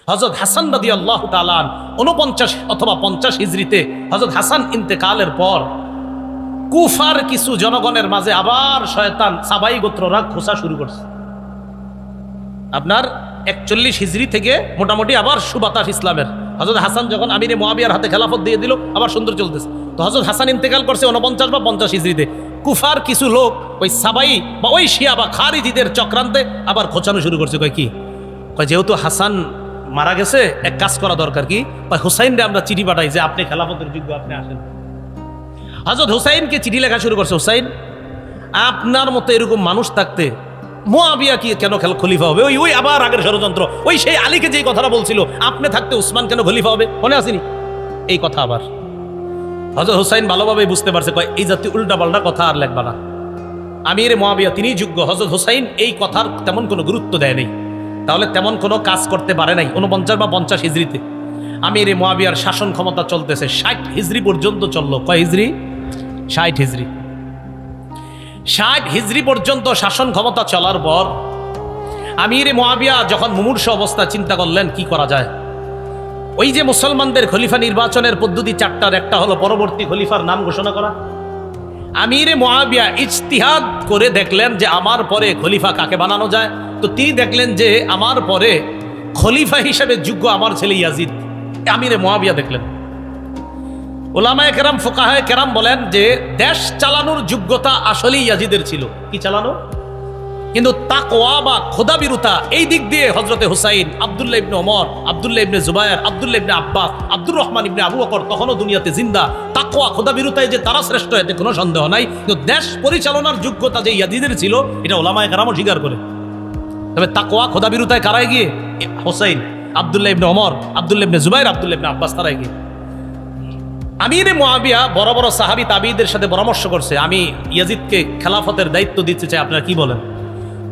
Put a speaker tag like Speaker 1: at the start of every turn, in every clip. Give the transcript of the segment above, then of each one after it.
Speaker 1: হযরত হাসান রাদিয়াল্লাহু তাআলা 49 অথবা 50 হিজরিতে হযরত হাসান ইন্তেকালের পর কুফার কিছু জনগণের মাঝে আবার শয়তান সাবাই গোত্ররা খোঁচা শুরু করছে। আপনার 41 হিজরি থেকে মোটামুটি আবার সুবাতাস ইসলামের। হযরত হাসান যখন আমিরে মুআবিয়ার হাতে খেলাফত দিয়ে দিল, আবার সুন্দর চলতেছে। তো হযরত হাসান ইন্তেকাল করছে 49 বা 50 হিজরিতে। কুফার কিছু লোক ওই সাবাই বা ওই শিয়া বা খারিজিদের চক্রান্তে আবার খোঁচানো শুরু করছে। কয় কি? কয় যেহেতু হাসান মারা গেছে, এক কাজ করা দরকার। কি? হুসাইনরে আমরা চিঠি পাঠাই যে আপনি খেলাফতের যোগ্য, আপনি আসেন। হযরত হুসাইনকে চিঠি লেখা শুরু করছে, হুসাইন আপনার মতো এরকম মানুষ থাকতে মুআবিয়া কি কেন খলিফা হবে? ওই আবার আগের ষড়যন্ত্র, ওই সেই আলীকে যেই কথাটা বলছিল আপনি থাকতে উসমান কেন খলিফা হবে, মনে আসেনি এই কথা? আবার হযরত হুসাইন ভালোভাবে বুঝতে পারছে, কয় এই জাতীয় উল্টাপাল্টা কথা আর লেখবা না, আমিরে মুআবিয়া তিনিই যোগ্য। হযরত হুসাইন এই কথার তেমন কোনো গুরুত্ব দেয় নাই, তাহলে তেমন কোনো কাজ করতে পারে নাই। 49 বা 50 হিজরিতে আমিরে মুআবিয়ার শাসন ক্ষমতা চলতেছে 60 হিজরি পর্যন্ত চললো। কয় হিজরি? 60 হিজরি। 60 হিজরি পর্যন্ত শাসন ক্ষমতা চলার পর আমিরে মুআবিয়া যখন মুমূর্ষ অবস্থা, চিন্তা করলেন কি করা যায়। ওই যে মুসলমানদের খলিফা নির্বাচনের পদ্ধতি 4টার একটা হলো পরবর্তী খলিফার নাম ঘোষণা করা। আমিরে মুআবিয়া ইজতিহাদ করে দেখলেন যে আমার পরে খলিফা কাকে বানানো যায়। তো তিনি দেখলেন যে আমার পরে খলিফা হিসেবে যোগ্য আমার ছেলে ইয়াজিদ। আমিরে মুআবিয়া দেখলেন। উলামায়ে কেরাম, ফুকাহায়ে কেরাম বলেন যে দেশ চালানোর যোগ্যতা আসলেই ইয়াজিদের ছিল। কি চালানো? কিন্তু তাকওয়া বা খোদাবিরুতা এই দিক দিয়ে হযরতে হুসাইন, আব্দুল্লাহ ইবনে ওমর, আব্দুল্লাহ ইবনে জুবায়ের, আব্দুল্লাহ ইবনে আব্বাস, আব্দুর রহমান ইবনে আবু বকর তখনও দুনিয়াতে জিন্দা। তাকওয়া খোদাবিরুতায় যে তারা শ্রেষ্ঠ, এতে কোনো সন্দেহ নাই। কিন্তু দেশ পরিচালনার যোগ্যতা যে ইয়াজিদের ছিল, এটা উলামায়ে কেরামও স্বীকার করে। তবে তাকওয়া খোদাবিরুতায় কারাই গিয়ে? হুসাইন, আব্দুল্লাহ ইবনে ওমর, আব্দুল্লাহ ইবনে জুবায়ের, আব্দুল্লাহ ইবনে আব্বাস, তারাই গিয়ে। আমিরে মুআবিয়া বড় বড় সাহাবী তাবিঈদের সাথে পরামর্শ করছে, আমি ইয়াজিদকে খেলাফতের দায়িত্ব দিতে চাই, আপনারা কি বলেন?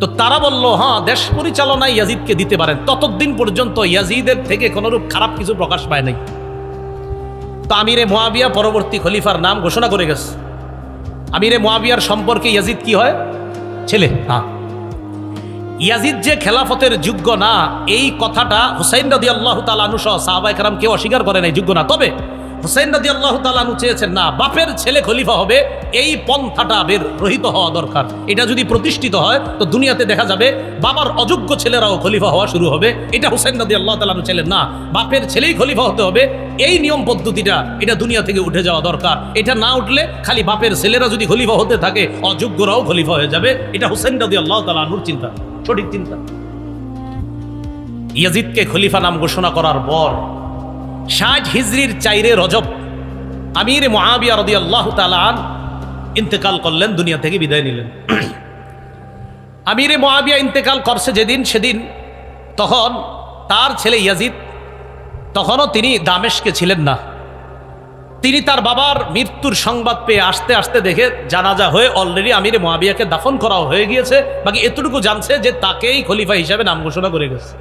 Speaker 1: তো তারা বলল, হ্যাঁ, দেশ পরিচালনায় ইয়াজিদকে দিতে পারেন। ততদিন পর্যন্ত ইয়াজিদের থেকে কোনোরূপ খারাপ কিছু প্রকাশ পায় নাই। তো আমিরে মুআবিয়া পরবর্তী খলিফার নাম ঘোষণা করে গেছে। আমিরে মুআবিয়ার সম্পর্কে ইয়াজিদ কি হয়? ছেলে। হ্যাঁ, ইয়াজিদ যে খেলাফতের যোগ্য না, এই কথাটা হুসাইন রাদিয়াল্লাহু তাআলা আনহু সহ সাহাবায়ে কেরাম কেউ অস্বীকার করে নাই, যোগ্য না। তবে হুসাইন রাদিয়াল্লাহু তাআলা আনহু চেয়েছেন, না, বাপের ছেলে খলিফা হবে, এই পন্থাটা বের রহিত হওয়া দরকার। এটা যদি প্রতিষ্ঠিত হয় তো দুনিয়াতে দেখা যাবে বাবার অযোগ্য ছেলেরাও খলিফা হওয়া শুরু হবে। এটা হুসাইন রাদিয়াল্লাহু তাআলা আনহু ছিলেন না, বাপের ছেলেই খলিফা হতে হবে, এই নিয়ম পদ্ধতিটা এটা দুনিয়া থেকে উঠে যাওয়া দরকার। এটা না উঠলে খালি বাপের ছেলেরা যদি খলিফা হতে থাকে, অযোগ্যরাও খলিফা হয়ে যাবে। এটা হুসাইন রাদিয়াল্লাহু তাআলা আনহুর চিন্তা, সঠিক চিন্তা। ইয়াজিদকে খলিফা নাম ঘোষণা করার পর 60 হিজরির 4 রজব আমিরে মুআবিয়া রাদিয়াল্লাহু তাআলা আন ইন্তেকাল করলেন, দুনিয়া থেকে বিদায় নিলেন। আমিরে মুআবিয়া ইন্তেকাল করছে যেদিন, সেদিন তখন তার ছেলে ইয়াজিদ, তখনও তিনি দামেস্কে ছিলেন না। তিনি তার বাবার মৃত্যুর সংবাদ পেয়ে আসতে আসতে দেখে জানাজা হয়ে অলরেডি আমিরে মুআবিয়াকে দাফন করা হয়ে গিয়েছে। বাকি এতটুকু জানছে যে তাকেই খলিফা হিসেবে নাম ঘোষণা করে গেছে।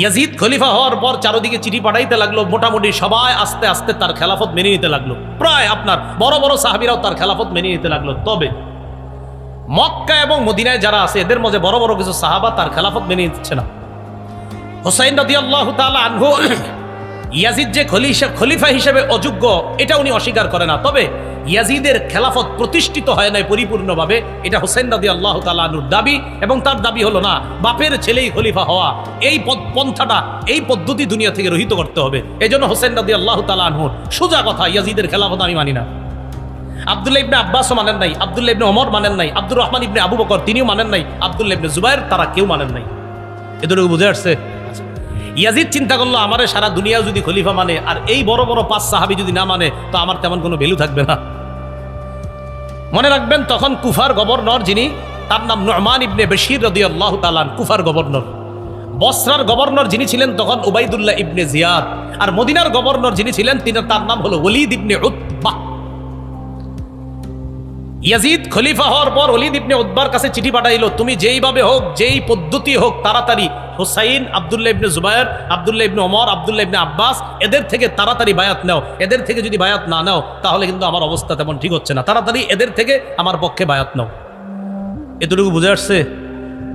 Speaker 1: ইয়াজিদ খলিফা হওয়ার পর চারদিকে চিঠি পাঠাইতে লাগলো, মোটামুটি সবাই আস্তে আস্তে তার খেলাফত মেনে নিতে লাগলো। প্রায় আপনার বড় বড় সাহাবীরাও তার খেলাফত মেনে নিতে লাগলো। তবে মক্কা এবং মদিনায় যারা আছে, এদের মধ্যে বড় বড় কিছু সাহাবা তার খেলাফত মেনে নিচ্ছে না। হুসাইন রাদিয়াল্লাহু তাআলা আনহু ইয়াজিদ যে খলিফা হিসেবে অযোগ্য, এটা উনি অস্বীকার করে না। তবে ইয়াজিদের খেলাফত প্রতিষ্ঠিত হয় নাই পরিপূর্ণভাবে, এটা হুসাইন রাদিয়াল্লাহু তাআলা আনহুর দাবি। এবং তার দাবি হলো, না, বাপের ছেলেই খলিফা হওয়া, এই পন্থাটা, এই পদ্ধতি দুনিয়া থেকে রহিত করতে হবে। এই জন্য হুসাইন রাদিয়াল্লাহু তাআলা আনহুর সোজা কথা, ইয়াজিদের খেলাফত আমি মানি না। আব্দুল্লাহ ইবনে আব্বাসও মানেন নাই, আব্দুল্লাহ ইবনে ওমর মানেন নাই, আব্দুর রহমান ইবনে আবু বকর তিনিও মানেন নাই, আব্দুল্লাহ ইবনে জুবায়ের, তারা কেউ মানেন নাই। এতটুকু বুঝে আসছে? ইয়াজিদ চিন্তা করলো, আমারে সারা দুনিয়া যদি খলিফা মানে আর এই বড় বড় 5 সাহাবী যদি না মানে, তো আমার তেমন কোনো ভ্যালু থাকবে না। মনে রাখবেন, তখন কুফার গভর্নর, যিনি, তার নাম নু'মান ইবনে বশীর রাদিয়াল্লাহু তাআলা, কুফার গভর্নর। বসরার গভর্নর যিনি ছিলেন তখন উবাইদুল্লাহ ইবনে জিয়াদ। আর মদিনার গভর্নর যিনি ছিলেন তার নাম হলো ওলীদ ইবনে উতবা। ইয়াজিদ খলিফা হওয়ার পর ওলীদ ইবনে উতবার কাছে চিঠি পাঠাইল, তুমি যেইভাবে হোক, যেই পদ্ধতি হোক, তাড়াতাড়ি হুসাইন, আব্দুল্লাহ ইবনে জুবায়ের, আব্দুল্লাহ ইবনে ওমর, আব্দুল্লাহ ইবনে আব্বাস, এদের থেকে তাড়াতাড়ি বায়াত নাও। এদের থেকে যদি বায়াত না নাও, তাহলে কিন্তু আমার অবস্থা তেমন ঠিক হচ্ছে না। তাড়াতাড়ি এদের থেকে আমার পক্ষে বায়াত নাও। এতটুকু বুঝে আসছে?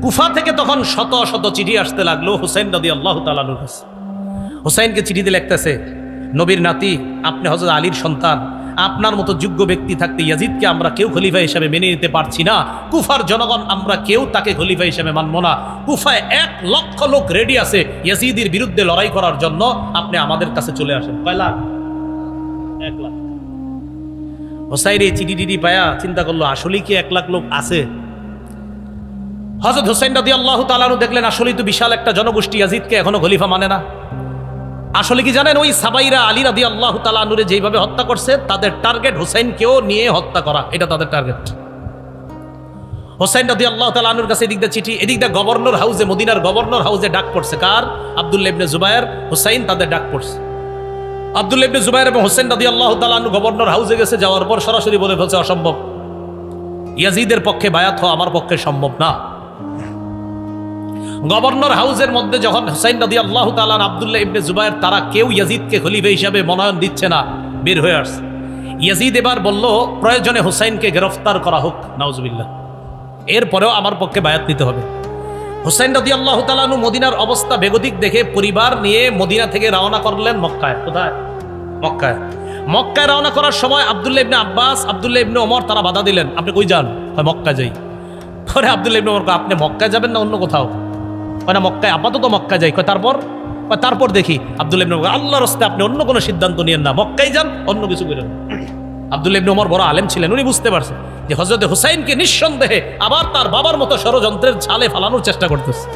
Speaker 1: কুফা থেকে তখন শত শত চিঠি আসতে লাগলো হুসাইন রাদিয়াল্লাহু তাআলা আনহুর কাছে। হুসাইনকে চিঠিতে লিখতেছে, নবীর নাতি, আপনি হযরত আলীর সন্তান, আপনার মতো যোগ্য ব্যক্তি থাকতে ইয়াজিদকে আমরা কেউ খলিফা হিসেবে মেনে নিতে পারছি না। কুফার জনগণ আমরা কেউ তাকে খলিফা হিসেবে মানব না। কুফায় 1 লক্ষ লোক রেডি আছে ইয়াজিদের বিরুদ্ধে লড়াই করার জন্য, আপনি আমাদের কাছে চলে আসেন। কয় লাখ? 1 লাখ। হুসাইন এই চিঠি পায়া চিন্তা করলো, আসলেই কি 1 লাখ লোক আছে? হযরত হুসাইন রাদিয়াল্লাহু তাআলা আনহু দেখলেন আসলেই তো বিশাল একটা জনগোষ্ঠী ইয়াজিদকে এখনো খলিফা মানে না। আসলে কি জানেন, ওই সাবাইরা আলী রাদিয়াল্লাহু তাআলা আনহুরে যেভাবে হত্যা করছে, তাদের টার্গেট হুসাইনকেও নিয়ে হত্যা করা, এটা তাদের টার্গেট। হুসাইন রাদিয়াল্লাহু তাআলা আনহুর কাছে এদিক দিয়ে চিঠি, এদিক দিয়ে গভর্নর হাউসে, মদিনার গভর্নর হাউসে ডাক পড়ছে। কার? আব্দুল্লাহ ইবনে জুবায়ের, হুসাইন, তাদের ডাক পড়ছে। আব্দুল্লাহ ইবনে জুবায়ের এবং হুসাইন রাদিয়াল্লাহু তাআলা আনহু গভর্নর হাউসে গেছে, যাওয়ার পর সরাসরি বলে ফেলছে অসম্ভব, ইয়াজিদের পক্ষে বায়াত হওয়া আমার পক্ষে সম্ভব না। গভর্নর হাউসের মধ্যে যখন হুসাইন রাদিয়াল্লাহু তাআলা আব্দুল্লাহ ইবনে জুবায়ের তারা কেউ ইয়াজিদকে খলিফা হিসেবে মনোনয়ন দিচ্ছে না, বের হয়ে আসছে। ইয়াজিদ এবার বলল, প্রয়োজনে হুসাইনকে গ্রেফতার করা হোক, নাউজুবিল্লাহ, এরপরেও আমার পক্ষে বায়াত নিতে হবে। হুসাইন রাদিয়াল্লাহু তাআলা মদিনার অবস্থা বেগতিক দেখে পরিবার নিয়ে মদিনা থেকে রওনা করলেন মক্কায়। কোথায়? মক্কায়। মক্কায় রওনা করার সময় আব্দুল্লাহ ইবনে আব্বাস, আব্দুল্লাহ ইবনে ওমর তারা বাধা দিলেন, আপনি কই যান? মক্কায় যাই। পরে আব্দুল্লাহ ইবনে ওমর, আপনি মক্কায় যাবেন না অন্য কোথাও? না, মক্কায়, আপাতত মক্কায় যাই। তারপর দেখি। আব্দুল্লাহ ইবনে ওমর, আল্লাহর রাস্তায় আপনি অন্য কোনো সিদ্ধান্ত নিয়েন না, মক্কায় যান, অন্য কিছু করেন। আব্দুল্লাহ ইবনে ওমর বড় আলেম ছিলেন, উনি বুঝতে পারছেন যে হযরত হুসাইনকে নিঃসন্দেহে আবার তার বাবার মতো ষড়যন্ত্রের ছালে ফালানোর চেষ্টা করতেছে।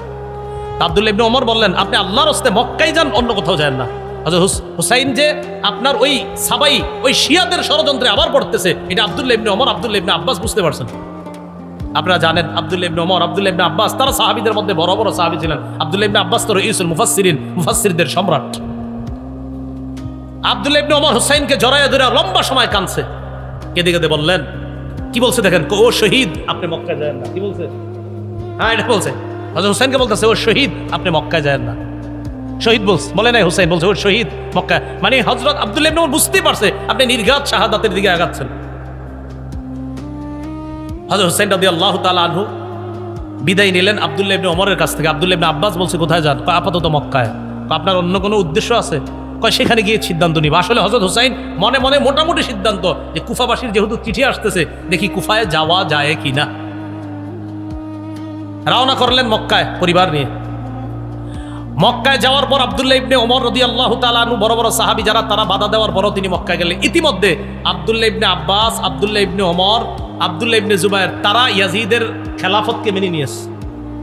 Speaker 1: আব্দুল্লাহ ইবনে ওমর বললেন, আপনি আল্লাহর রাস্তায় মক্কায় যান, অন্য কোথাও যান না। হযরত হুসাইন যে আপনার ওই সাবাই, ওই শিয়াদের ষড়যন্ত্রে আবার পড়তেছে, এটা আব্দুল্লাহ ইবনে ওমর, আব্দুল্লাহ ইবনে আব্বাস বুঝতে পারছেন। আপনারা জানেন আব্দুল্লাহ ইবনে ওমর, আব্দুল্লাহ ইবনে আব্বাস তারা সাহাবীদের মধ্যে বড় বড় সাহাবী ছিলেন। আব্দুল্লাহ ইবনে আব্বাস তো রাইসুল মুফাসসিরিন, মুফাসসিরদের সম্রাট। আব্দুল্লাহ ইবনে ওমর হুসাইনকে জড়াইয়া ধরে লম্বা সময় কাঁদছে, কেঁদে কেঁদে বললেন, কি বলছে দেখেন, ও শহীদ, আপনি মক্কায় যাবেন না। কি বলছে? হ্যাঁ, এটা বলছে। হযরত হুসাইনকে বলতেছে, ও শহীদ, আপনি মক্কায় যাবেন না। শহীদ বলছে, বলে নাই হুসাইন, বলছে ও শহীদ মক্কায়। মানে হযরত আব্দুল্লাহ ইবনে ওমর বুঝতেই পারছে আপনি নির্ঘাত শাহাদাতের দিকে আগাচ্ছেন। হযরত হুসাইন রাদিয়াল্লাহু তাআলা আনহু বিদায় নিলেন আব্দুল্লাহ ইবনে ওমরের কাছ থেকে। আব্দুল্লাহ ইবনে আব্বাস বলছে, কোথায় যান? আপাতত মক্কায়। আপনার অন্য কোনো উদ্দেশ্য আছে? সেখানে গিয়ে সিদ্ধান্ত নিব। আসলে হযরত হুসাইন মনে মনে মোটামুটি সিদ্ধান্ত যে কুফাবাসীর যেহেতু চিঠি আসতেছে, দেখি কুফায় যাওয়া যায় কিনা। রওনা করলেন মক্কায় পরিবার নিয়ে। মক্কায় যাওয়ার পর আব্দুল্লাহ ইবনে ওমর রাদিয়াল্লাহু তাআলা আনহু বড় বড় সাহাবী যারা, তারা বাধা দেওয়ার পরও তিনি মক্কায় গেলেন। ইতিমধ্যে আব্দুল্লাহ ইবনে আব্বাস, আব্দুল্লাহ ইবনে ওমর, আব্দুল্লাহ ইবনে জুবায়ের তারা ইয়াজিদের খেলাফতকে মেনে নিয়েছে।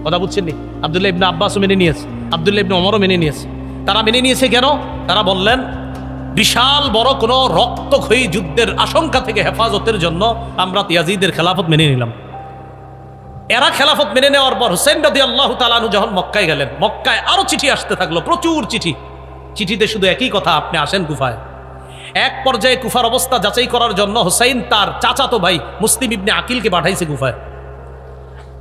Speaker 1: কথা বুঝছেন নি? আব্দুল্লাহ ইবনে আব্বাসও মেনে নিয়েছে, আব্দুল্লাহ ইবনে ওমরও মেনে নিয়েছে। তারা মেনে নিয়েছে কেন? তারা বললেন, বিশাল বড় কোনো রক্তক্ষয়ী যুদ্ধের আশঙ্কা থেকে হেফাজতের জন্য আমরা ইয়াজিদের খেলাফত মেনে নিলাম। এরা খেলাফত মেনে নেওয়ার পর হুসাইন রাদিয়াল্লাহু তাআলা আনহু যখন মক্কায় গেলেন, মক্কায় আরো চিঠি আসতে থাকলো, প্রচুর চিঠি। চিঠিতে শুধু একই কথা, আপনি আসেন কুফায়। এক পর্যায়ে কুফার অবস্থা যাচাই করার জন্য হুসাইন তার চাচাতো ভাই মুসলিম ইবনে আকিলকে পাঠাইছে কুফায়।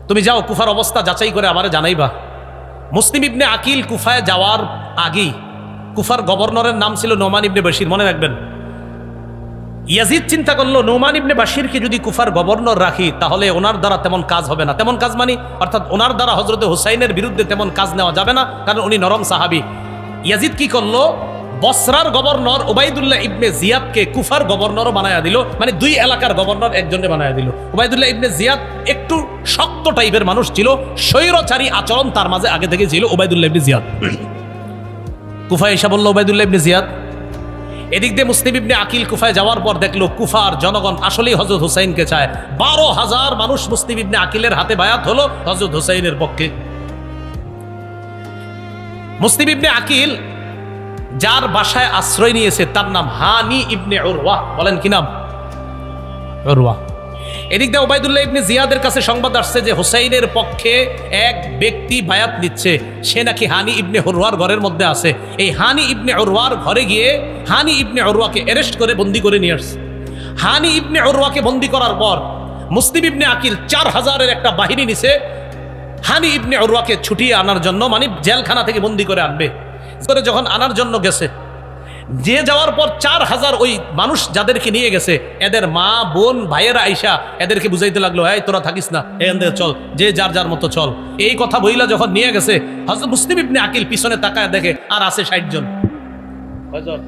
Speaker 1: তুমি যাও, কুফার অবস্থা যাচাই করে আমারে জানাইবা। মুসলিম ইবনে আকিল কুফায় যাওয়ার আগেই কুফার গভর্নরের নাম ছিল নোমান ইবনে বাশির, মনে রাখবেন। ইয়াজিদ চিন্তা করলো, নোমান ইবনে বাশিরকে যদি কুফার গভর্নর রাখি তাহলে ওনার দ্বারা তেমন কাজ হবে না। তেমন কাজ মানে অর্থাৎ ওনার দ্বারা হযরত হুসাইনের বিরুদ্ধে তেমন কাজ নেওয়া যাবে না, কারণ উনি নরম সাহাবী। ইয়াজিদ কি করলো, বসরার গভর্নর ওবাইদুল্লাহ ইবনে জিয়াদকে কুফার গভর্নরও বানায়া দিল। মানে দুই এলাকার গভর্নর একজনে বানায়া দিল। ওবাইদুল্লাহ ইবনে জিয়াদ একটু শক্ত টাইপের মানুষ ছিল, স্বৈরচারী আচরণ তার মাঝে আগে থেকে ছিল। ওবাইদুল্লাহ ইবনে জিয়াদ কুফায় এসে বলল, ওবাইদুল্লাহ ইবনে জিয়াদ। এদিক দিয়ে মুসলিম ইবনে আকিল কুফায় যাওয়ার পর দেখলো কুফার জনগণ আসলেই হযরত হুসাইনকে চায়। 12,000 মানুষ মুসলিম ইবনে আকিলের হাতে বায়াত হলো হযরত হুসাইনের পক্ষে। মুসলিম ইবনে আকিল যার বাসায় আশ্রয় নিয়েছে তার নাম হানি ইবনে উরওয়া। বলেন কি নাম? উরওয়া। এদিক দিয়ে ওবাইদুল্লাহ ইবনে জিয়াদের কাছে সংবাদ আসছে যে হুসাইনের পক্ষে এক ব্যক্তি বায়াত নিচ্ছে, সে নাকি হানি ইবনে উরওয়ার ঘরের মধ্যে আছে। এই হানি ইবনে উরওয়ার ঘরে গিয়ে হানি ইবনে উরওয়াকে অ্যারেস্ট করে বন্দী করে নিয়ে আসছে। হানি ইবনে উরওয়াকে বন্দী করার পর মুসলিম ইবনে আকিল 4000-এর একটা বাহিনী নিছে হানি ইবনে উরওয়াকে ছুটিয়ে আনার জন্য, মানে জেলখানা থেকে বন্দী করে আনবে। যখন আনার জন্য গেছে, যে যাওয়ার পর 4000 ওই মানুষ যাদেরকে নিয়ে গেছে এদের মা বোন ভাইয়েরা আইসা এদেরকে বুঝাইতে লাগলো, এই তোরা থাকিস না, এখান থেকে চল, যে যার যার মতো চল। এই কথা বইলা যখন নিয়ে গেছে হযরত মুসলিম ইবনে আকিল পিছনে তাকায় দেখে আর আছে 60 জন। কয়জন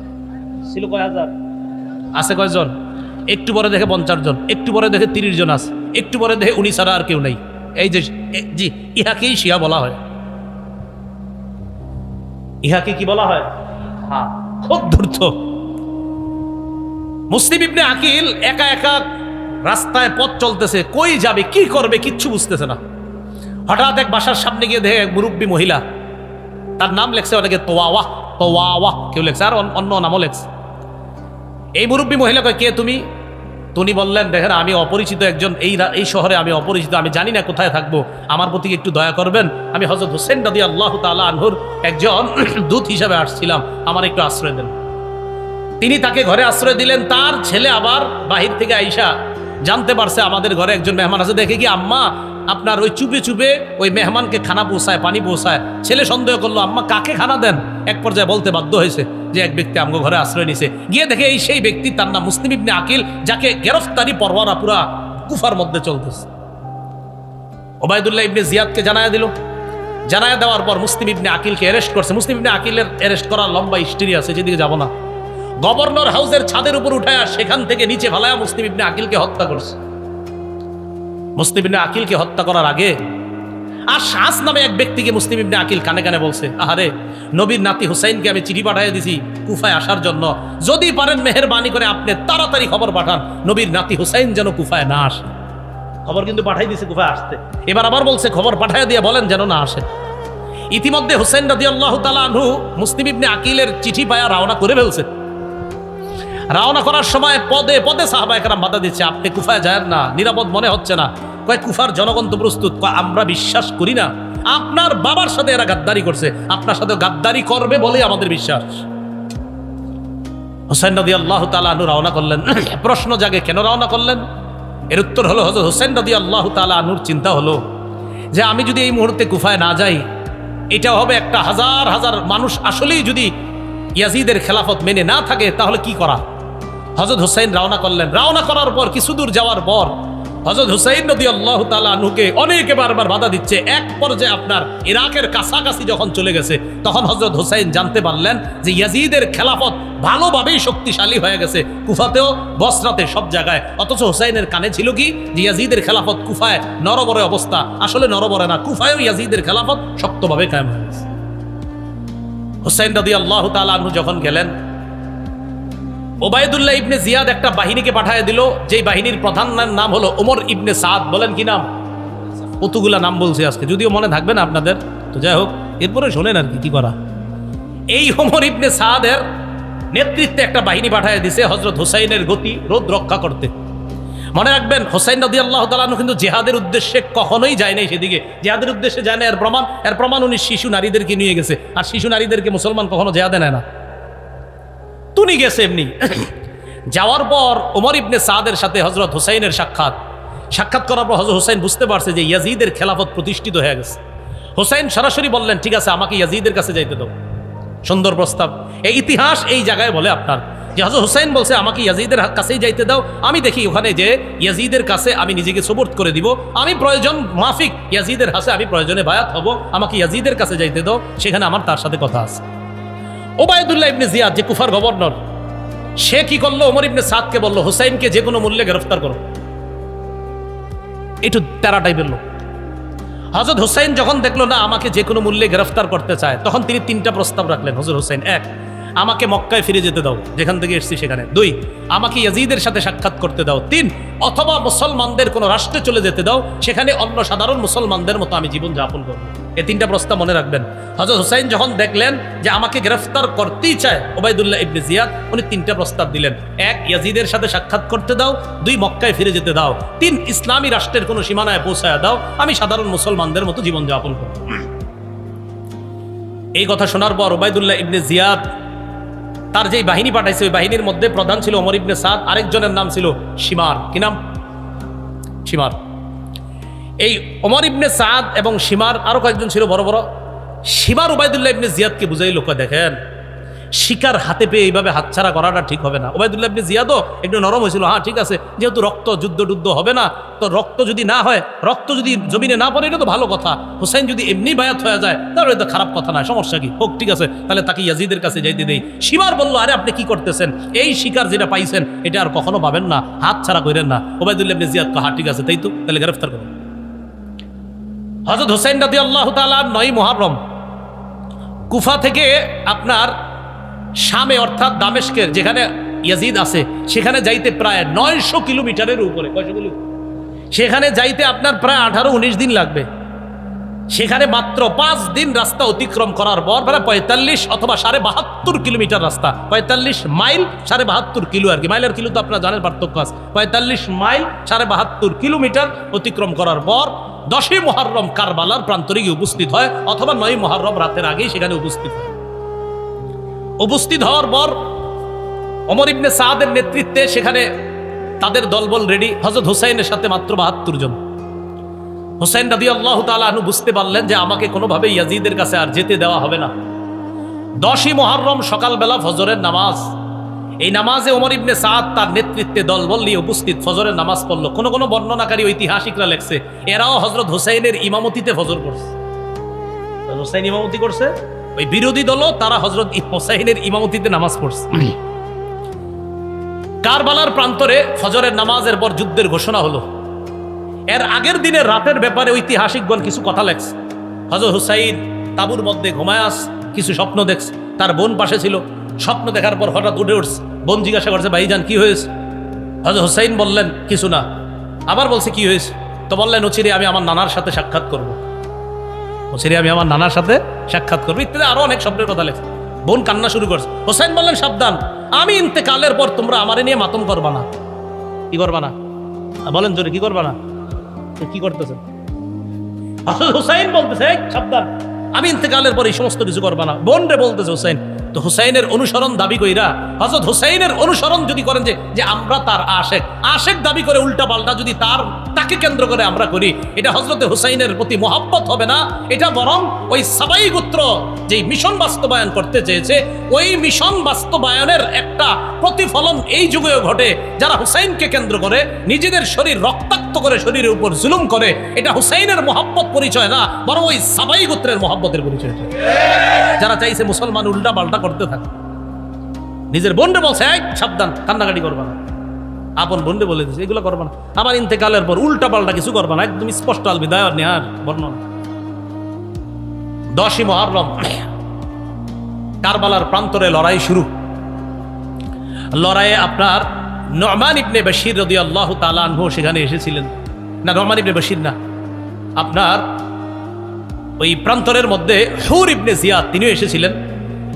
Speaker 1: ছিল? কয় হাজার আছে? কয়জন? একটু পরে দেখে 50 জন, একটু পরে দেখে 30 জন আছে, একটু পরে দেখে উনি ছাড়া আর কেউ নাই। এই যে জি, ইহাকেই শিয়া বলা হয়। ইহাকে কি বলা হয়? হ্যাঁ, খুব ধূর্ত। মুসলিম ইবনে আকিল একা একা রাস্তায় পথ চলতেছে, কই যাবে কি করবে কিচ্ছু বুঝতেছে না। হঠাৎ এক বাসার সামনে গিয়ে দেখে এক মুরব্বী মহিলা, তার নাম লেখছে অনেকে তোয়াওয়াহ, তোয়াওয়াহ কেউ লেখছে, আর অন্য নামও লেখছে। এই মুরব্বী মহিলা কয়, কে তুমি? উনি বললেন, দেখেন আমি অপরিচিত একজন, এই শহরে আমি অপরিচিত, আমি জানি না কোথায় থাকবো, আমার প্রতি একটু দয়া করবেন। আমি হযরত হুসেন রাদিয়াল্লাহু তাআলা আনহুর একজন দূত হিসেবে আসছিলাম, আমার একটু আশ্রয় দেন। তিনি তাকে ঘরে আশ্রয় দিলেন। তার ছেলে আবার বাহির থেকে আইসা জানতে পারছে আমাদের ঘরে একজন মেহমান আছে, দেখে কি আম্মা আপনার ওই চুপে চুপে ওই মেহমানকে খানা পৌঁছায়, পানি পৌঁছায়। ছেলে সন্দেহ করলো, আম্মা কাকে খানা দেন? এক পর্যায়ে বলতে বাধ্য হয়েছে যে এক ব্যক্তি আমগো ঘরে আশ্রয় নিছে। গিয়ে দেখে এই সেই ব্যক্তি, তার নাম মুসলিম ইবনে আকিল, যাকে গ্রেফতারি পরোয়ানা পুরা কুফার মধ্যে চলতেছে। ওবায়দুল্লাহ ইবনে জিয়াদকে জানায়া দিল। জানায়া দেওয়ার পর মুসলিম ইবনে আকিলকে অ্যারেস্ট করছে। মুসলিম ইবনে আকিলের অ্যারেস্ট করার লম্বা হিস্ট্রি আছে, যেদিকে যাব না। গভর্নর হাউসের ছাদের উপর উঠায়া সেখান থেকে নিচে ফালায়া মুসলিম ইবনে আকিলকে হত্যা করছে। মুসলিম ইবনে আকিলকে হত্যা করার আগে আর শাস নামে এক ব্যক্তিকে মুসলিম ইবনে আকিল কানে কানে বলছে, আহারে নবীর নাতি হুসাইনকে আমি চিঠি পাঠিয়ে দিছি কুফায় আসার জন্য, যদি পারেন মেহেরবানি করে আপনি তাড়াতাড়ি খবর পাঠান নবীর নাতি হুসাইন যেন কুফায় না আসে। খবর কিন্তু পাঠাই দিছে কুফায় আসতে, এবার আবার বলছে খবর পাঠায় দিয়ে বলেন যেন না আসে। ইতিমধ্যে হুসাইন রাদিয়াল্লাহু তাআলা আনহু মুসলিম ইবনে আকিলের চিঠি পায়া রওনা করে ফেলছে। রওনা করার সময় পদে পদে সাহাবায়ে কেরাম বাধা দিচ্ছে, আপনি কুফায় যায়েন না, নিরাপদ মনে হচ্ছে না। কয় কুফার জনগণ তো প্রস্তুত, আমরা বিশ্বাস করি না, আপনার বাবার সাথে এরা গাদ্দারি করছে, আপনার সাথে গাদ্দারি করবে বলে আমাদের বিশ্বাস। হুসাইন রাদিয়াল্লাহু তাআলা আনহু রওনা করলেন। প্রশ্ন জাগে, কেন রওনা করলেন? এর উত্তর হলো, হযরত হুসাইন রাদিয়াল্লাহু তাআলা আনহুর চিন্তা হলো যে আমি যদি এই মুহূর্তে কুফায় না যাই, এটা হবে একটা হাজার হাজার মানুষ আসলেই যদি ইয়াজিদের খেলাফত মেনে না থাকে তাহলে কি করা। হযরত হুসাইন রওনা করলেন। রওনা করার পর কিছু দূর যাওয়ার পর হযরত হুসাইন রাদিয়াল্লাহু তাআলা আনহুকে অনেকে বারবার বাধা দিচ্ছে। এক পর্যায়ে আপনার ইরাকের কাছাকাছি যখন চলে গেছে, তখন হযরত হুসাইন জানতে পারলেন যে ইয়াজিদের খেলাফত ভালোভাবেই শক্তিশালী হয়ে গেছে, কুফাতেও বসরাতে সব জায়গায়। অথচ হুসাইনের কানে ছিল কি যে ইয়াজিদের খেলাফত কুফায় নরবরে অবস্থা, আসলে নরবরে না, কুফায়ও ইয়াজিদের খেলাফত শক্তভাবে কায়েম হয়ে গেছে। হুসাইন রাদিয়াল্লাহু তাআলা আনহু যখন গেলেন, ওবায়দুল্লাহ ইবনে জিয়াদ একটা বাহিনীকে পাঠিয়ে দিল, যেই বাহিনীর প্রধানের নাম হলো ওমর ইবনে সাদ। বলেন কি নাম? কতগুলা নাম বলছে আজকে, যদিও মনে থাকবে না আপনাদের, তো যাই হোক এরপরে শোনেন আর কি করা। এই ওমর ইবনে সাদের নেতৃত্বে একটা বাহিনী পাঠিয়ে দিছে হযরত হুসাইনের গতি রোধ রক্ষা করতে। মনে রাখবেন, হুসাইন রাদিয়াল্লাহু তাআলা আনহু কিন্তু জিহাদের উদ্দেশ্যে কখনোই যায় নাই সেদিকে, জিহাদের উদ্দেশ্যে যায় না। এর প্রমাণ উনি শিশু নারীদেরকে নিয়ে গেছে, আর শিশু নারীদেরকে মুসলমান কখনো জিহাদে নেয় না, তুনি গেছে এমনি। যাওয়ার পর ওমর ইবনে সাদের সাথে হযরত হুসাইনের সাক্ষাৎ করার পর হযরত হুসাইন বুঝতে পারছে যে ইয়াজিদের খেলাফত প্রতিষ্ঠিত হয়ে গেছে। হুসাইন সরাসরি বললেন, ঠিক আছে আমাকে ইয়াজিদের কাছে যাইতে দাও। সুন্দর প্রস্তাব। এই ইতিহাস এই জায়গায় বলে আপনার যে হযরত হুসাইন বলছে আমাকে ইয়াজিদের কাছেই যাইতে দাও, আমি দেখি ওখানে যে ইয়াজিদের কাছে আমি নিজেকে সুবর্দ করে দিব, আমি প্রয়োজন মাফিক ইয়াজিদের হাতে আমি প্রয়োজনে বায়াত হব, আমাকে ইয়াজিদের কাছে যাইতে দাও, সেখানে আমার তার সাথে কথা আছে। ওবায়দুল্লাহ ইবনে জিয়াদ যে কুফার গভর্নর, সে কি করলো, ওমর ইবনে সাদকে বললো হুসাইনকে যে কোনো মূল্যে গ্রেফতার করো। একটু তেরা টাইপের লোক। হযরত হুসাইন যখন দেখলো না আমাকে যে কোনো মূল্যে গ্রেফতার করতে চায়, তখন তিনি 3টা প্রস্তাব রাখলেন হযরত হুসাইন। 1, আমাকে মক্কায় ফিরে যেতে দাও, যেখান থেকে এসেছি সেখানে। 2, আমাকে ইয়াজিদের সাথে সাক্ষাৎ করতে দাও। 3, অথবা মুসলমানদের কোনো রাষ্ট্রে চলে যেতে দাও, সেখানে অন্য সাধারণ মুসলমানদের মতো আমি জীবন যাপন করব। এই 3টা প্রস্তাব মনে রাখবেন। হযরত হুসাইন যখন দেখলেন যে আমাকে গ্রেফতার করতেই চায় ওবায়দুল্লাহ ইবনে জিয়াদ, উনি 3টা প্রস্তাব দিলেন। 1, ইয়াজিদের সাথে সাক্ষাৎ করতে দাও। 2, মক্কায় ফিরে যেতে দাও। 3, ইসলামী রাষ্ট্রের কোনো সীমানায় পৌঁছায় দাও, আমি সাধারণ মুসলমানদের মতো জীবন যাপন করব। এই কথা শোনার পর ওবায়দুল্লাহ ইবনে জিয়াদ তার যেই বাহিনী পাঠাইছে, ওই বাহিনীর মধ্যে প্রধান ছিল ওমর ইবনে সাদ, আরেকজনের নাম ছিল শিমার। কি নাম? শিমার। এই ওমর ইবনে সাদ এবং শিমার আরো কয়েকজন ছিল বড় বড়। শিমার ওবায়দুল্লাহ ইবনে জিয়াদকে বুঝাইল, দেখেন শিকার হাতে পেয়ে এইভাবে হাতছাড়া করাটা ঠিক হবে না। ওবায়দুল্লাহ ইবনে জিয়াদও একটু নরম হয়েছিল, হ্যাঁ ঠিক আছে, যেহেতু রক্ত যুদ্ধ হবে না, তো রক্ত যদি না হয়, রক্ত যদি জমিনে না পড়ে, এটা তো ভালো কথা। হুসাইন যদি এমনি বায়াত হয়ে যায় তাহলে তো খারাপ কথা না, সমস্যা কি, হোক ঠিক আছে, তাহলে তাকে ইয়াজিদের কাছে যাইতে দেই। শিমার বলল, আরে আপনি কি করতেছেন, এই শিকার যেটা পাইছেন এটা আর কখনো পাবেন না, হাত ছাড়া করেন না। ওবায়দুল্লাহ ইবনে জিয়াদ হ্যাঁ ঠিক আছে, তাই তো, তাহলে গ্রেফতার করুন। হযরত হুসাইন রাদিয়াল্লাহু তাআলা 9 মুহররম কুফা থেকে আপনার শামে অর্থাৎ দামেস্কের যেখানে ইয়াজিদ আছে সেখানে যাইতে প্রায় 900 কিলোমিটারের উপরে, কয়শো কিলো, সেখানে যাইতে আপনার প্রায় 18-19 দিন লাগবে। সেখানে মাত্র 5 দিন রাস্তা অতিক্রম করার পর প্রায় 45 অথবা 72.5 কিলোমিটার রাস্তা, 45 মাইল 72.5 কিলো আর কি, মাইলের কিলো তো আপনারা জানেন পার্থক্য আছে, 45 মাইল 72.5 কিলোমিটার অতিক্রম করার পর 10 মুহররম কারবালার প্রান্তরে গিয়ে উপস্থিত হয়, অথবা 9 মুহররম রাতের আগেই সেখানে উপস্থিত হয়। উপস্থিত হওয়ার পর ওমর ইবনে সাদের নেতৃত্বে সেখানে তাদের দলবল রেডি। হযরত হুসাইনের সাথে মাত্র 72 জন। হুসাইন রাদিয়াল্লাহু তাআলা আনহু বুঝতে পারলেন যে আমাকে কোনোভাবে ইয়াজিদের কাছে আর যেতে দেওয়া হবে না। 10 মুহররম সকালবেলা ফজরের নামাজ, এই নামাজে ওমর ইবনে সাদ তার নেতৃত্বে দলবল নিয়ে উপস্থিত ফজরের নামাজ পড়ল। কোন কোন বর্ণনাকারী ঐতিহাসিকরা লেখছে এরাও হযরত হুসাইনের ইমামতিতে ফজর পড়ছে। হুসাইন ইমামতি করছে, ওই বিরোধী দলও তারা হযরত হুসাইনের ইমামতিতে নামাজ পড়ছে। কারবালার প্রান্তরে ফজরের নামাজের পর যুদ্ধের ঘোষণা হলো। এর আগের দিনের রাতের ব্যাপারে ঐতিহাসিকগণ কিছু কথা লেখছে। হযরত হুসাইন তাঁবুর মধ্যে ঘুমায় কিছু স্বপ্ন দেখছে, তার বোন পাশে ছিল। স্বপ্ন দেখার পর হঠাৎ উঠে উঠছে, বোন জিজ্ঞাসা করছে ভাইজান কি হয়েছে? হযরত হুসাইন বললেন কিছু না। আবার বলছে কি হয়েছে? তো বললেন অচিরে আমি আমার নানার সাথে সাক্ষাৎ করব, অচিরে আমি আমার নানার সাথে সাক্ষাৎ করবো, ইত্যাদি আরো অনেক শব্দের কথা লেখছে। বোন কান্না শুরু করছে। হুসাইন বললেন সাবধান, আমি ইন্তেকালের পর তোমরা আমারে নিয়ে মাতম করবা না। কি করবা না বলেন জোরে, কি করবা না? কি করতেছেন? হযরত হুসাইন বলতেছে সাবধান, আমি ইন্তেকালের পর এই সমস্ত কিছু করবা না। বোন রে বলতেছে হুসাইন। তো হুসাইনের অনুসরণ দাবি কইরা, হযরত হুসাইনের অনুসরণ যদি করেন যে আমরা তার আশেক দাবি করে উল্টা পাল্টা যদি তাকে কেন্দ্র করে আমরা করি, এটা হযরত হুসাইনের প্রতি মহব্বত হবে না, এটা বরং ওই সাবাই গোত্র যে মিশন বাস্তবায়ন করতে চেয়েছে ওই মিশন বাস্তবায়নের একটা প্রতিফলন এই যুগেও ঘটে। যারা হুসাইনকে কেন্দ্র করে নিজেদের শরীর রক্তাক্ত করে শরীরের উপর জুলুম করে, এটা হুসাইনের মহব্বত পরিচয় না, বরং ওই সাবাই গোত্রের মহব্বতের পরিচয়। যারা চাইছে মুসলমান উল্টা পাল্টা করতে থাকে, নিজের বোনরে বলছে সাবধান, কান্নাকাটি করবা না। আপন বোনরে বলে দিচ্ছে এগুলো করবা না, আমার ইন্তেকালের পর উল্টা পাল্টা কিছু করবা না, একদম স্পষ্ট আল বিদায় নেহার বর্ণনা। 10 মুহররম কারবালার প্রান্তরে লড়াই শুরু। লড়াইয়ে আপনার নু'মান ইবনে বাশির রাদিয়াল্লাহু তাআলা আনহু সেখানে এসেছিলেন। না, নু'মান ইবনে বাশির না, আপনার ওই প্রান্তরের মধ্যে হুর ইবনে জিয়াদ তিনিও এসেছিলেন।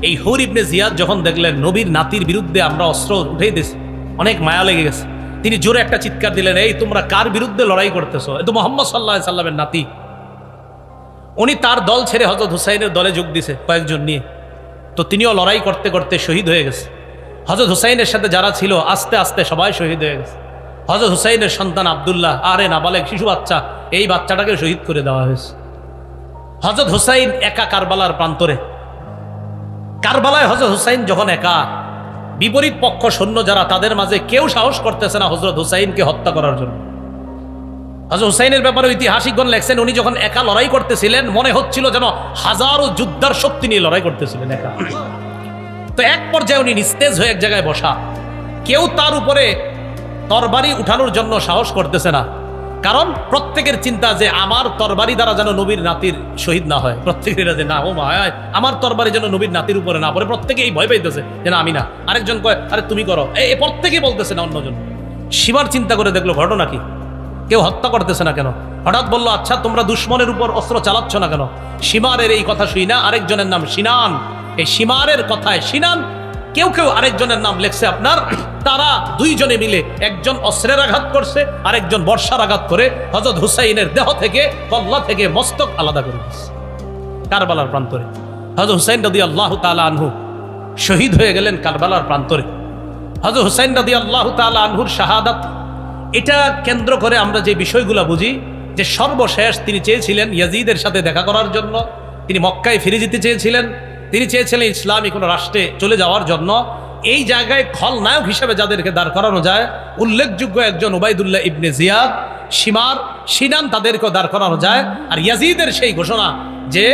Speaker 1: এই হুর ইবনে জিয়াদ যখন দেখলেন নবীর নাতির বিরুদ্ধে আমরা অস্ত্র উঠেই দিয়েছি, অনেক মায়া লেগে গেছে, তিনি জোরে একটা চিৎকার দিলেন, এই তোমরা কার বিরুদ্ধে লড়াই করতেছো? এ তো মুহাম্মদ সাল্লাল্লাহু আলাইহি সাল্লামের নাতি। উনি তার দল ছেড়ে হযরত হুসাইনের দলে যোগ দিছে কয়েকজন নিয়ে। তো তিনিও লড়াই করতে করতে শহীদ হয়ে গেছে। হযরত হুসাইনের সাথে যারা ছিল আস্তে আস্তে সবাই শহীদ হয়ে গেছে। হযরত হুসাইনের সন্তান আব্দুল্লাহ, আরে নাবালেগ শিশু বাচ্চা, এই বাচ্চাটাকে শহীদ করে দেওয়া হয়েছে। হযরত হুসাইন একা কারবালার প্রান্তরে। কারবালায় হযরত হুসাইন যখন একা, বিপরীত পক্ষ সৈন্য যারা তাদের মাঝে কেউ সাহস করতেছে না হযরত হুসাইনকে হত্যা করার জন্য। হযরত হুসাইনের ব্যাপারে ঐতিহাসিকগণ লেখছেন উনি যখন একা লড়াই করতেছিলেন মনে হচ্ছিল যেন হাজারো যোদ্ধার শক্তি নিয়ে লড়াই করতেছিলেন একা। তো এক পর্যায়ে উনি নিস্তেজ হয়ে এক জায়গায় বসা, কেউ তার উপরে তরবারি উঠানোর জন্য সাহস করতেছে না, কারণ প্রত্যেকের চিন্তা যে আমার তরবারি দ্বারা যেন নবীর নাতির শহীদ না হয়। প্রত্যেকের যে না, ও ভাই আমার তরবারি যেন নবীর নাতির উপরে না পড়ে, প্রত্যেকে এই ভয় পাইতেছে যে না আমি না। আরেকজন কয় আরে তুমি করো, এই প্রত্যেকেই বলতেছে না অন্যজন। সীমার চিন্তা করে দেখলো ঘটনা কি, কেউ হত্যা করতেছে না কেন। হঠাৎ বললো আচ্ছা তোমরা দুশ্মনের উপর অস্ত্র চালাচ্ছ না কেন? সীমারের এই কথা শুই না, আরেকজনের নাম সিনান। এই সীমারের কথায় সিনান, কেউ কেউ আরেকজনের নাম লেখছে আপনার, তারা দুইজনে মিলে একজন অস্ত্রের আঘাত করছে, আরেকজন বর্ষার আঘাত করে হযরত হুসাইনের দেহ থেকে কল্লা থেকে মস্তক আলাদা করে দিচ্ছে। কারবালার প্রান্তরে হযরত হুসাইন রাদিয়াল্লাহু তাআলা আনহু শহীদ হয়ে গেলেন কারবালার প্রান্তরে। হযরত হুসাইন রাদিয়াল্লাহু তাআলা আনহুর শাহাদাত, এটা কেন্দ্র করে আমরা যে বিষয়গুলো বুঝি যে সর্বশেষ তিনি চেয়েছিলেন ইয়াজিদের সাথে দেখা করার জন্য, তিনি মক্কায় ফিরে যেতে চেয়েছিলেন, তিনি চেয়েছিলেন ইসলামী কোনো রাষ্ট্রে চলে যাওয়ার জন্য এই জায়গায় খলনায়ক হিসেবে যাদেরকে দাঁড় করানো যায়, উল্লেখযোগ্য একজন উবাইদুল্লাহ ইবনে জিয়াদ, সিনান তাদেরকেও দাঁড় করানো যায়। আর ইয়াজিদের সেই ঘোষণা যে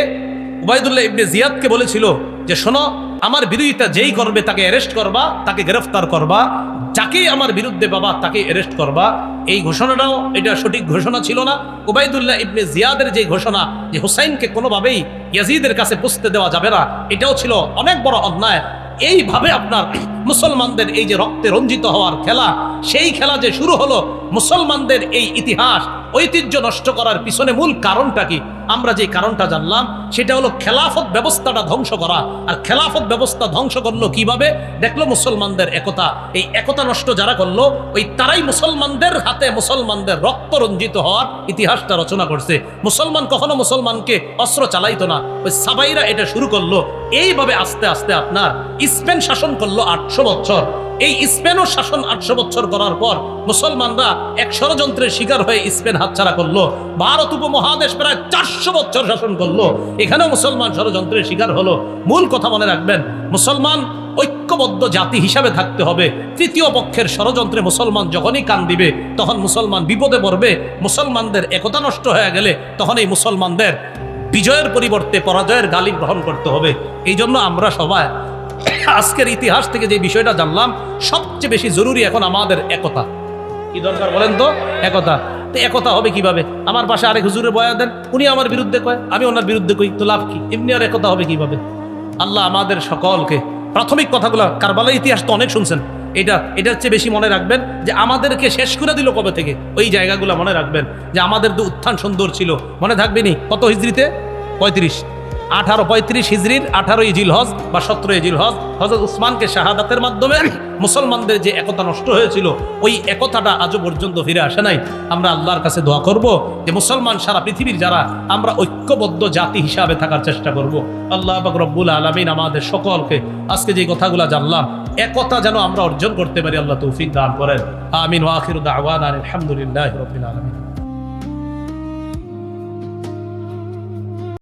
Speaker 1: উবাইদুল্লাহ ইবনে জিয়াদকে বলেছিল যে শোনো, আমার বিরোধিতা যেই করবে তাকে অ্যারেস্ট করবা, তাকে গ্রেফতার করবা, যাকেই আমার বিরুদ্ধে পাবা তাকে অ্যারেস্ট করবা। এই ঘোষণাটাও এটা সঠিক ঘোষণা ছিল না। উবাইদুল্লাহ ইবনে জিয়াদের যে ঘোষণা যে হুসাইনকে কোনোভাবেই ইয়াজিদের কাছে পৌঁছতে দেওয়া যাবে না, এটাও ছিল অনেক বড় অন্যায়। এইভাবে আপনার মুসলমানদের এই যে রক্তে রঞ্জিত হওয়ার খেলা, সেই খেলা যে শুরু হলো, মুসলমানদের এই ইতিহাস ঐতিহ্য নষ্ট করার পিছনে মূল কারণটা কি? আমরা যে কারণটা জানলাম সেটা হলো খেলাফত ব্যবস্থাটা ধ্বংস করা। আর খেলাফত ব্যবস্থা ধ্বংস করলো কিভাবে? দেখলো মুসলমানদের একতা, এই একতা নষ্ট যারা করলো ওই তারাই মুসলমানদের হাতে মুসলমানদের রক্ত রঞ্জিত হওয়ার ইতিহাসটা রচনা করছে। মুসলমান কখনো মুসলমানকে অস্ত্র চালাইতো না, ওই সাবাইরা এটা শুরু করলো। এইভাবে আস্তে আস্তে আপনার স্পেন শাসন করলো 800 বছর। এই স্পেনও শাসন 800 বছর করার পর মুসলমানরা এক ষড়যন্ত্রের শিকার হয়ে স্পেন হাতছাড়া করলো। ভারত উপমহাদেশ প্রায় 400 বছর শাসন করলো, এখানেও মুসলমান ষড়যন্ত্রের শিকার হলো। মূল কথা মনে রাখবেন, মুসলমান ঐক্যবদ্ধ জাতি হিসাবে থাকতে হবে। তৃতীয় পক্ষের ষড়যন্ত্রে মুসলমান যখনই কান দিবে তখন মুসলমান বিপদে পড়বে। মুসলমানদের একতা নষ্ট হয়ে গেলে তখন এই মুসলমানদের বিজয়ের পরিবর্তে পরাজয়ের গালি গ্রহণ করতে হবে। এই জন্য আমরা সবাই আজকের ইতিহাস থেকে যে বিষয়টা জানলাম, সবচেয়ে বেশি জরুরি এখন আমাদের একতা। কি দরকার বলেন তো? একতা। তো একতা হবে কিভাবে? আমার পাশে আরেক হুজুরে বয়া দেন, উনি আমার বিরুদ্ধে কয়, আমি ওনার বিরুদ্ধে কই, তো লাভ কি? এমনি আর একতা হবে কিভাবে? আল্লাহ আমাদের সকলকে, প্রাথমিক কথাগুলো কারবালার ইতিহাস তো অনেক শুনছেন, এটার চেয়ে বেশি মনে রাখবেন যে আমাদেরকে শেষ করে দিল কবে থেকে, ওই জায়গাগুলো মনে রাখবেন যে আমাদের তো উত্থান সুন্দর ছিল। মনে থাকবেনি কত হিজরিতে? 1835 হিজরির 18ই জিলহজ বা 17ই জিলহজ হযরত উসমানকে শাহাদাতের মাধ্যমে মুসলমানদের যে একতা নষ্ট হয়েছিল, ওই একতাটা আজও পর্যন্ত ফিরে আসে নাই। আমরা আল্লাহর কাছে দোয়া করব যে মুসলমান সারা পৃথিবীর যারা আমরা ঐক্যবদ্ধ জাতি হিসাবে থাকার চেষ্টা করব। আল্লাহ পাক রব্বুল আলামিন আমাদের সকলকে আজকে যে কথাগুলো জানলাম একতা যেন আমরা অর্জন করতে পারি, আল্লাহ তৌফিক দান করেন। আমিন ওয়া আখিরু দাওয়ানা আলহামদুলিল্লাহি রাব্বিল আলামিন।